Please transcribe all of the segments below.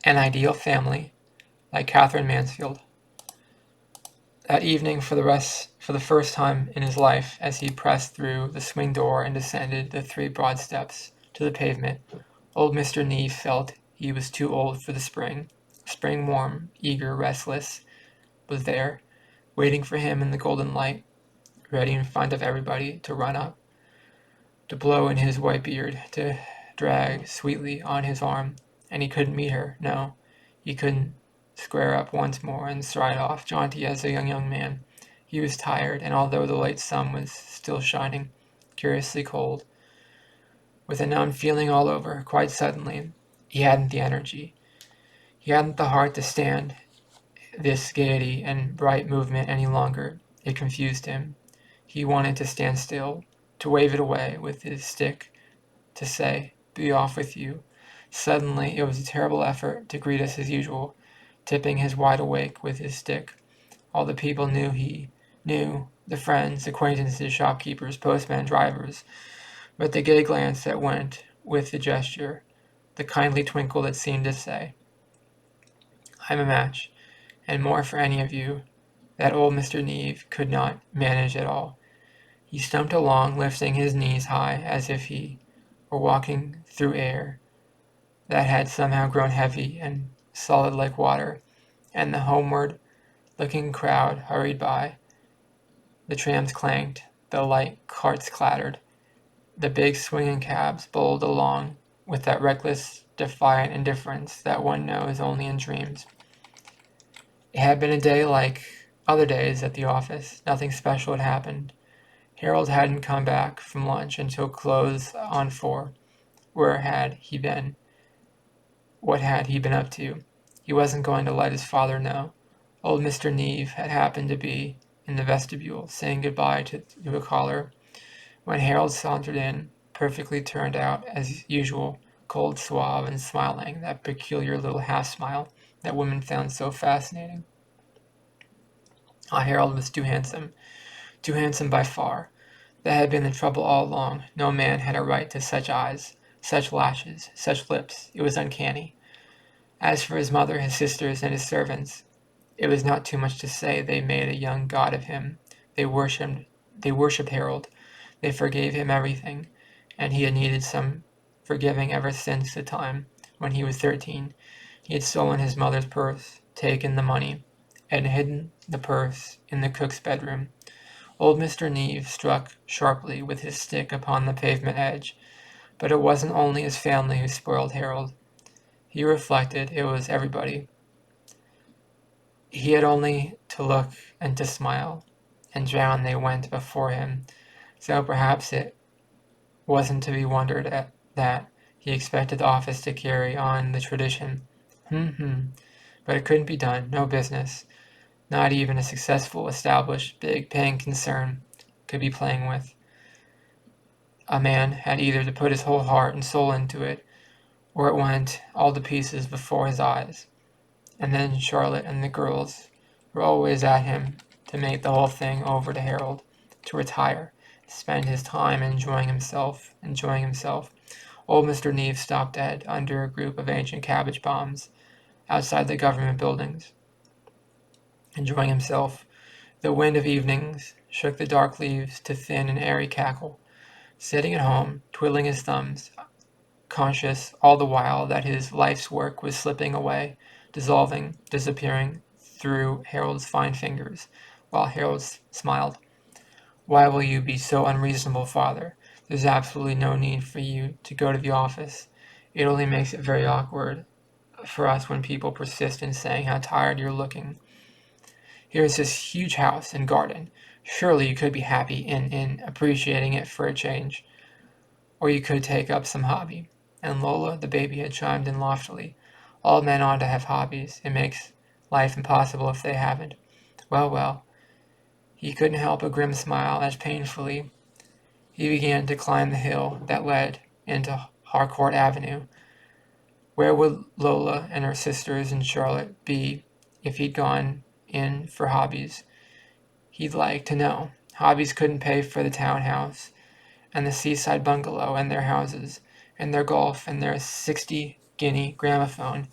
An Ideal Family by Katherine Mansfield. That evening, for the first time in his life, as he pressed through the swing door and descended the 3 broad steps to the pavement, old Mr. Neve felt he was too old for the spring. Spring, warm, eager, restless, was there, waiting for him in the golden light, ready in front of everybody to run up, to blow in his white beard, to drag sweetly on his arm. And he couldn't meet her, no, he couldn't square up once more and stride off, jaunty as a young man. He was tired, and although the late sun was still shining, curiously cold, with a numb feeling all over, quite suddenly, he hadn't the energy. He hadn't the heart to stand this gaiety and bright movement any longer. It confused him. He wanted to stand still, to wave it away with his stick, to say, "Be off with you." Suddenly, it was a terrible effort to greet us as usual, tipping his wide awake with his stick. All the people knew, the friends, acquaintances, shopkeepers, postmen, drivers, but the gay glance that went with the gesture, the kindly twinkle that seemed to say, "I'm a match, and more for any of you," that old Mr. Neve could not manage at all. He stumped along, lifting his knees high as if he were walking through air that had somehow grown heavy and solid like water, and the homeward-looking crowd hurried by. The trams clanked, the light carts clattered, the big swinging cabs bowled along with that reckless, defiant indifference that one knows only in dreams. It had been a day like other days at the office. Nothing special had happened. Harold hadn't come back from lunch until close on 4. Where had he been? What had he been up to? He wasn't going to let his father know. Old Mr. Neve had happened to be in the vestibule, saying goodbye to a caller, when Harold sauntered in, perfectly turned out as usual, cold, suave, and smiling, that peculiar little half-smile that women found so fascinating. Harold was too handsome by far. That had been the trouble all along. No man had a right to such eyes, such lashes, such lips. It was uncanny. As for his mother, his sisters, and his servants, it was not too much to say they made a young god of him. They worshipped Harold. They forgave him everything, and he had needed some forgiving ever since the time when he was 13. He had stolen his mother's purse, taken the money, and hidden the purse in the cook's bedroom. Old Mr. Neve struck sharply with his stick upon the pavement edge, but it wasn't only his family who spoiled Harold. He reflected it was everybody. He had only to look and to smile, and drown they went before him, so perhaps it wasn't to be wondered at that he expected the office to carry on the tradition. But it couldn't be done, no business, not even a successful, established, big, paying concern could be playing with. A man had either to put his whole heart and soul into it, or it went all to pieces before his eyes. And then Charlotte and the girls were always at him to make the whole thing over to Harold, to retire, spend his time enjoying himself. Old Mr. Neve stopped dead under a group of ancient cabbage palms outside the government buildings, enjoying himself. The wind of evenings shook the dark leaves to thin and airy cackle, sitting at home, twiddling his thumbs, conscious all the while that his life's work was slipping away, dissolving, disappearing through Harold's fine fingers, while Harold smiled. "Why will you be so unreasonable, father? There's absolutely no need for you to go to the office. It only makes it very awkward for us when people persist in saying how tired you're looking. Here's this huge house and garden. Surely you could be happy in appreciating it for a change. Or you could take up some hobby." And Lola, the baby, had chimed in loftily, "All men ought to have hobbies. It makes life impossible if they haven't." Well, he couldn't help a grim smile as painfully he began to climb the hill that led into Harcourt Avenue. Where would Lola and her sisters and Charlotte be if he'd gone in for hobbies? He'd like to know. Hobbies couldn't pay for the townhouse, and the seaside bungalow, and their houses, and their golf, and their 60-guinea gramophone.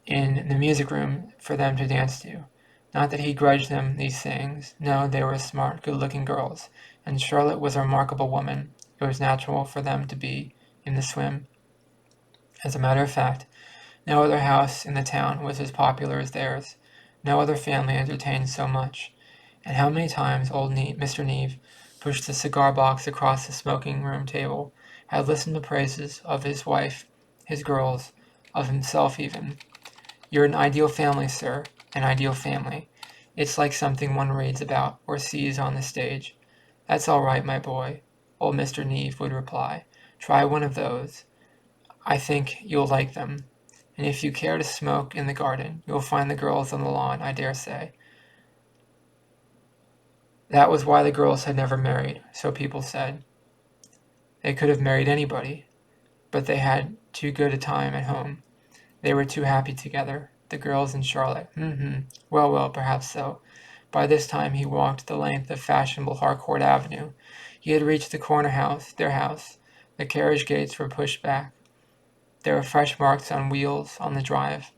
in the music room for them to dance to. Not that he grudged them these things. No, they were smart, good-looking girls, and Charlotte was a remarkable woman. It was natural for them to be in the swim. As a matter of fact, no other house in the town was as popular as theirs. No other family entertained so much. And how many times old Mr. Neve pushed the cigar box across the smoking room table, had listened to praises of his wife, his girls, of himself even. You're an ideal family, sir, an ideal family. It's like something one reads about or sees on the stage. That's all right, my boy, old Mr. Neve would reply. Try one of those. I think you'll like them. And if you care to smoke in the garden, you'll find the girls on the lawn, I dare say. That was why the girls had never married, so people said. They could have married anybody, but they had too good a time at home. They were too happy together, the girls and Charlotte. Well, well, perhaps so. By this time he walked the length of fashionable Harcourt Avenue. He had reached the corner house, their house. The carriage gates were pushed back. There were fresh marks on wheels on the drive.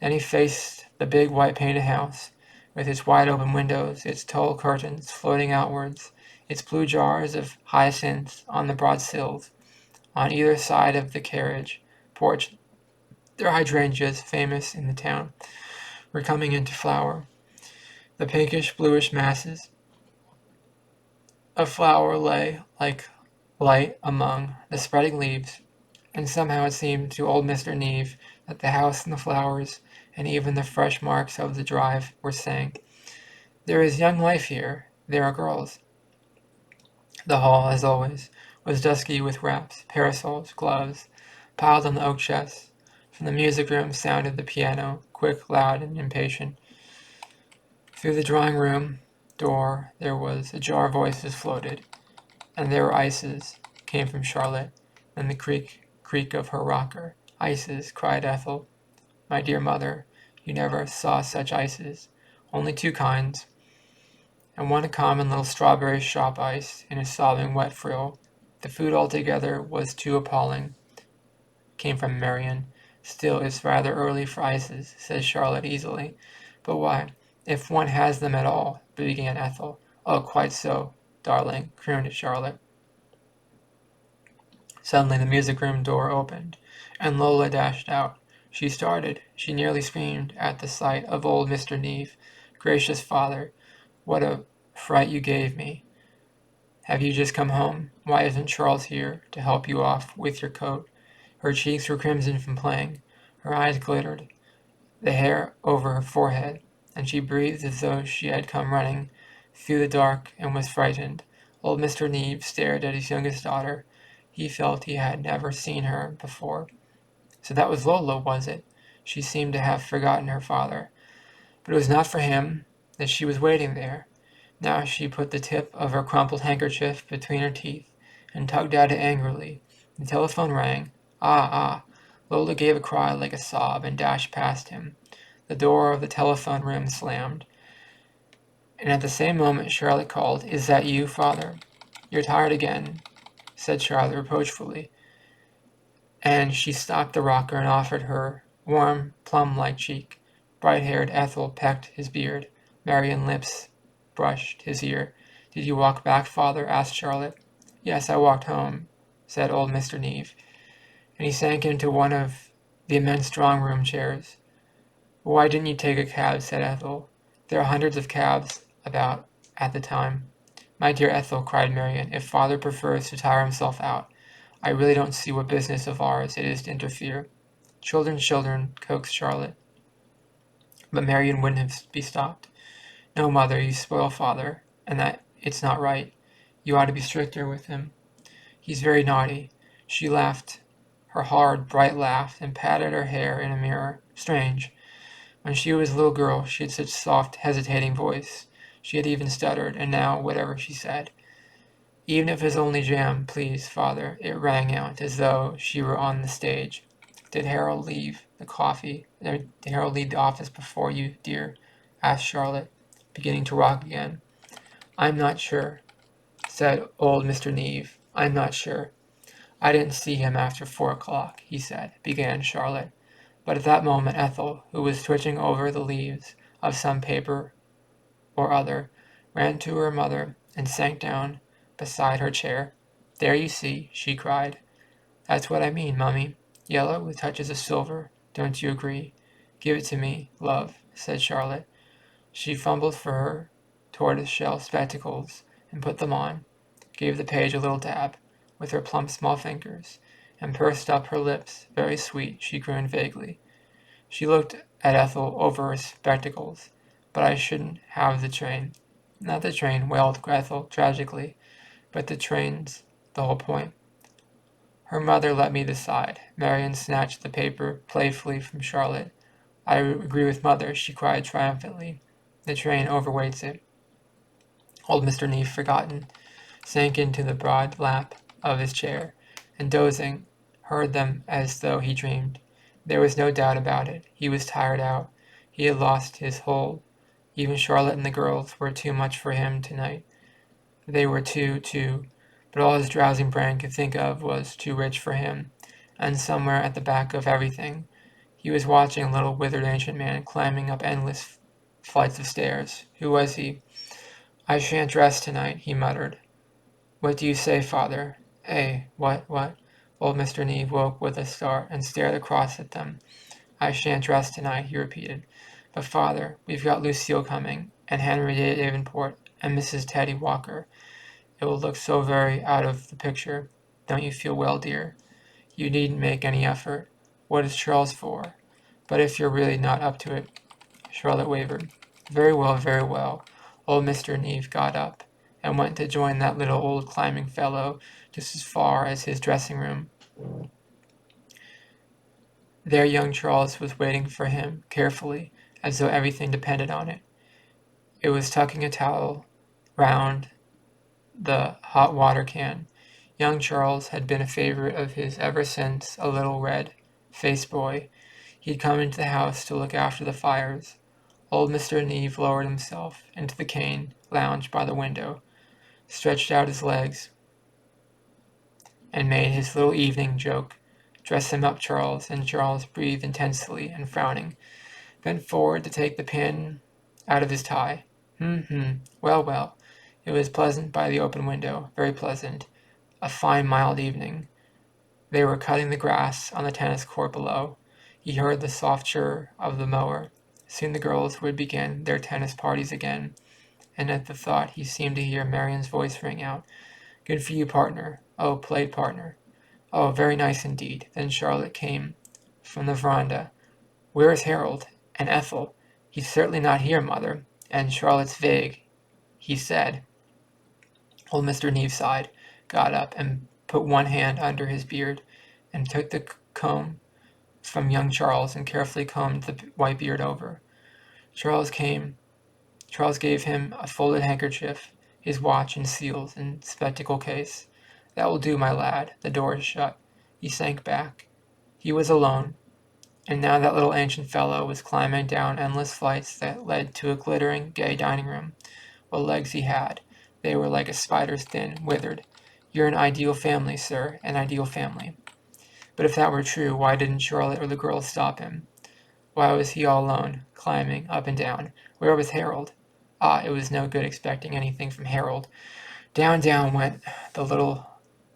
Then he faced the big white painted house, with its wide open windows, its tall curtains floating outwards, its blue jars of hyacinths on the broad sills. On either side of the carriage porch, their hydrangeas, famous in the town, were coming into flower. The pinkish bluish masses of flower lay like light among the spreading leaves, and somehow it seemed to old Mr. Neve that the house and the flowers, and even the fresh marks of the drive, were saying, There is young life here. There are girls. The hall, as always, was dusky with wraps, parasols, gloves, piled on the oak chests. From the music room sounded the piano, quick, loud, and impatient. Through the drawing room door there was a jar of voices floated, and there were ices, came from Charlotte, and the creak of her rocker. Ices, cried Ethel. My dear mother, you never saw such ices. Only two kinds, and one a common little strawberry shop ice in a sobbing wet frill. The food altogether was too appalling, came from Marion. Still, it's rather early for ices, said Charlotte easily. But why, if one has them at all, began Ethel. Oh, quite so, darling, crooned Charlotte. Suddenly the music-room door opened, and Lola dashed out. She started. She nearly screamed at the sight of old Mr. Neve. Gracious father, what a fright you gave me. Have you just come home? Why isn't Charles here to help you off with your coat? Her cheeks were crimson from playing. Her eyes glittered, the hair over her forehead, and she breathed as though she had come running through the dark and was frightened. Old Mr. Neve stared at his youngest daughter. He felt he had never seen her before. So that was Lola, was it? She seemed to have forgotten her father. But it was not for him that she was waiting there. Now she put the tip of her crumpled handkerchief between her teeth and tugged at it angrily. The telephone rang. Ah! Lola gave a cry like a sob and dashed past him. The door of the telephone room slammed. And at the same moment Charlotte called, Is that you, father? You're tired again, said Charlotte reproachfully. And she stopped the rocker and offered her warm, plum-like cheek. Bright-haired Ethel pecked his beard. Marian lips brushed his ear. Did you walk back, father? Asked Charlotte. Yes, I walked home, said old Mr. Neve. And he sank into one of the immense drawing-room chairs. Why didn't you take a cab? Said Ethel. There are hundreds of cabs about at the time. My dear Ethel, cried Marian, if father prefers to tire himself out, I really don't see what business of ours it is to interfere. Children, coaxed Charlotte. But Marian wouldn't be stopped. No, mother, you spoil father, and that it's not right. You ought to be stricter with him. He's very naughty. She laughed her hard, bright laugh and patted her hair in a mirror. Strange. When she was a little girl, she had such soft, hesitating voice. She had even stuttered, and now, whatever she said, even if it's only jam, please, father, it rang out as though she were on the stage. Did Harold leave the office before you, dear? Asked Charlotte, beginning to rock again. I'm not sure, said old Mr. Neve. I'm not sure. I didn't see him after 4 o'clock, he said, began Charlotte. But at that moment Ethel, who was twitching over the leaves of some paper or other, ran to her mother and sank down beside her chair. "There, you see," she cried. "That's what I mean, Mummy. Yellow with touches of silver. Don't you agree?" "Give it to me, love," said Charlotte. She fumbled for her tortoise-shell spectacles and put them on, gave the page a little dab with her plump small fingers, and pursed up her lips. Very sweet, she crooned vaguely. She looked at Ethel over her spectacles. "But I shouldn't have the train." "Not the train," wailed Ethel tragically, "but the train's the whole point." Her mother let me decide. Marion snatched the paper playfully from Charlotte. "I agree with Mother," she cried triumphantly. "The train overweights it." Old Mr. Neave, forgotten, sank into the broad lap of his chair, and dozing, heard them as though he dreamed. There was no doubt about it. He was tired out. He had lost his hold. Even Charlotte and the girls were too much for him tonight. They were too, but all his drowsing brain could think of was too rich for him. And somewhere at the back of everything, he was watching a little withered ancient man climbing up endless flights of stairs. Who was he? "I shan't dress tonight," he muttered. "What do you say, father?" What?" Old Mr. Neave woke with a start and stared across at them. "I shan't dress tonight," he repeated. "But, father, we've got Lucille coming, and Henry Davenport, and Mrs. Teddy Walker. It will look so very out of the picture. Don't you feel well, dear? You needn't make any effort. What is Charles for? But if you're really not up to it," Charlotte wavered. "Very well, very well." Old Mr. Neave got up and went to join that little old climbing fellow just as far as his dressing room. There young Charles was waiting for him, carefully, as though everything depended on it. It was tucking a towel round the hot water can. Young Charles had been a favorite of his ever since a little red-faced boy. He'd come into the house to look after the fires. Old Mr. Neave lowered himself into the cane lounge by the window, stretched out his legs, and made his little evening joke. "Dress him up, Charles," and Charles breathed intensely and, frowning, bent forward to take the pin out of his tie. Well. It was pleasant by the open window, very pleasant. A fine mild evening. They were cutting the grass on the tennis court below. He heard the soft chirr of the mower. Soon the girls would begin their tennis parties again, and at the thought he seemed to hear Marion's voice ring out. "Good for you, partner." "Oh, played, partner." "Oh, very nice indeed." Then Charlotte came from the veranda. "Where is Harold? And Ethel?" "He's certainly not here, Mother." And Charlotte's vague, "He said." Old Mr. Neave sighed, got up, and put one hand under his beard, and took the comb from young Charles and carefully combed the white beard over. Charles gave him a folded handkerchief, his watch and seals and spectacle case. "That will do, my lad." The door is shut. He sank back. He was alone, and now that little ancient fellow was climbing down endless flights that led to a glittering, gay dining room. What legs he had! They were like a spider's thin, withered. "You're an ideal family, sir, an ideal family." But if that were true, why didn't Charlotte or the girls stop him? Why was he all alone, climbing up and down? Where was Harold? It was no good expecting anything from Harold. Down went the little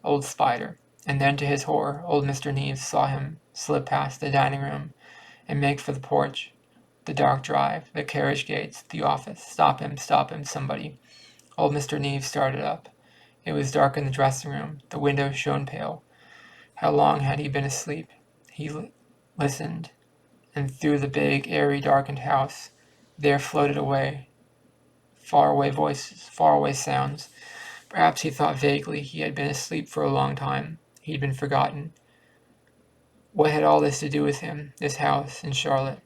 old spider, and then to his horror, old Mr. Neave saw him slip past the dining room and make for the porch, the dark drive, the carriage gates, the office. Stop him, somebody. Old Mr. Neave started up. It was dark in the dressing room. The window shone pale. How long had he been asleep? He listened, and through the big, airy, darkened house, there floated away faraway voices, faraway sounds. Perhaps he thought vaguely he had been asleep for a long time. He'd been forgotten. What had all this to do with him, this house and Charlotte,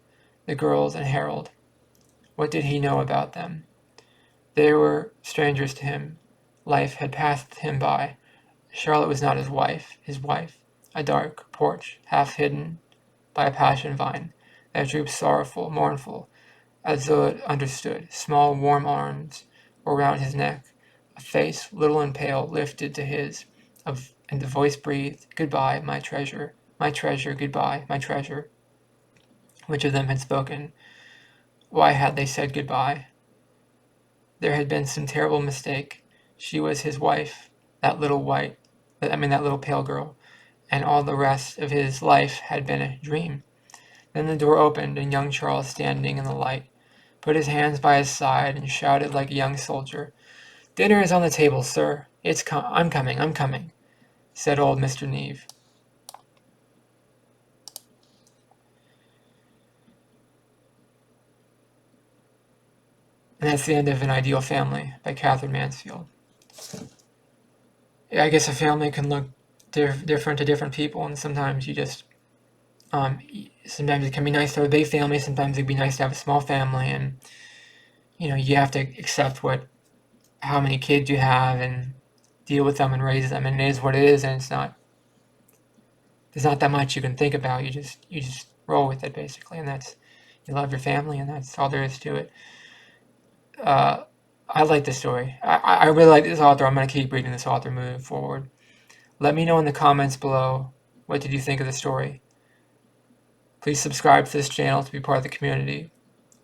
the girls and Harold? What did he know about them? They were strangers to him. Life had passed him by. Charlotte was not his wife, a dark porch, half hidden by a passion vine that drooped sorrowful, mournful, as though it understood. Small, warm arms were round his neck. A face, little and pale, lifted to his, and the voice breathed, "Goodbye, my treasure, goodbye, my treasure." Which of them had spoken? Why had they said goodbye? There had been some terrible mistake. She was his wife, that little pale girl, and all the rest of his life had been a dream. Then the door opened, and young Charles, standing in the light, put his hands by his side and shouted like a young soldier, "Dinner is on the table, sir. I'm coming," said old Mr. Neve. And that's the end of An Ideal Family by Katherine Mansfield. Yeah, I guess a family can look different to different people, and sometimes you just, sometimes it can be nice to have a big family, sometimes it'd be nice to have a small family, and, you have to accept how many kids you have and deal with them and raise them, and it is what it is, and there's not that much you can think about. You just roll with it, basically, and you love your family, and that's all there is to it. I like this story. I really like this author. I'm going to keep reading this author moving forward. Let me know in the comments below, what did you think of the story? Please subscribe to this channel to be part of the community.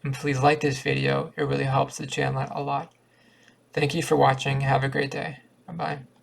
And please like this video. It really helps the channel a lot. Thank you for watching. Have a great day. Bye-bye.